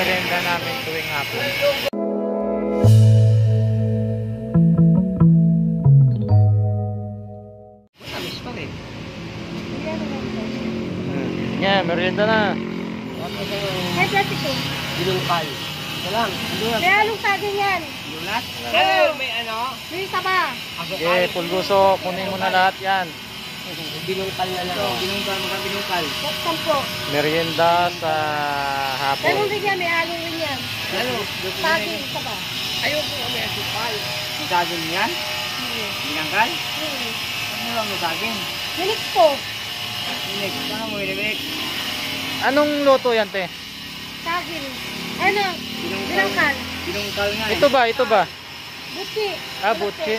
merienda namin tuwing hapon. Matamis pa rin. Yeah, merienda na. Ay, plastic ko. Binungkal. Ito lang. May halong saging yan. Lunat? Oo. May ano? May taba. Okay, pulguso, kunin mo na lahat yan. Binungkal na lang. Binungkal, binungkal. Buksan po. Merienda sa hapon. Meron din yan, may halong rin yan. Ano? Saging, taba. Ayoko may asukal. Saging yan? Binangkal? Ano lang mo saging? Minik po. Minik. Saan mo minik? Anong luto yan, te? Saging. Ano? Binangkal. Binungkal nga eh. Ito ba? Ito ba? Butsi. Ah, butchi.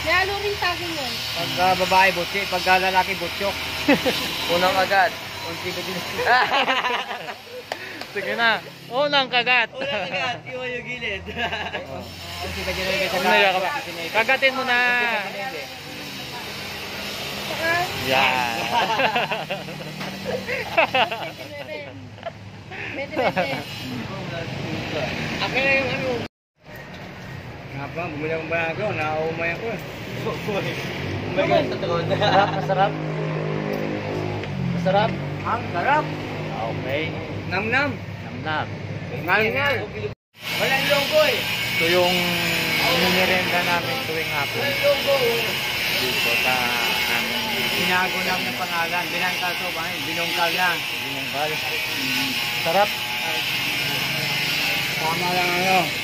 May halong rin saging yan. Pagka babae, butsi. Pagka lalaki, butsyok. Unang agad. Unti ko din. Sige na. Unang kagat. Unang agad. Iwan yung gilid. Unti ka din sa Kagatin mo na. Saka, Yan. Bete. Akin na yung ano. Nga pa, bumili akong bayan ko. Nakaumay ako eh. Umay ka sa tagod. Masarap? Masarap? Ang sarap. Okay. Nam-nam. Namnam. Ngal-ngal. Walang longgo eh. Ito yung merienda namin tuwing hapon. Dito sa aming Sinago namin ng pangalan. Binangkal to ba? Binungkal lang. binungkal. Sarap. Tama lang ano.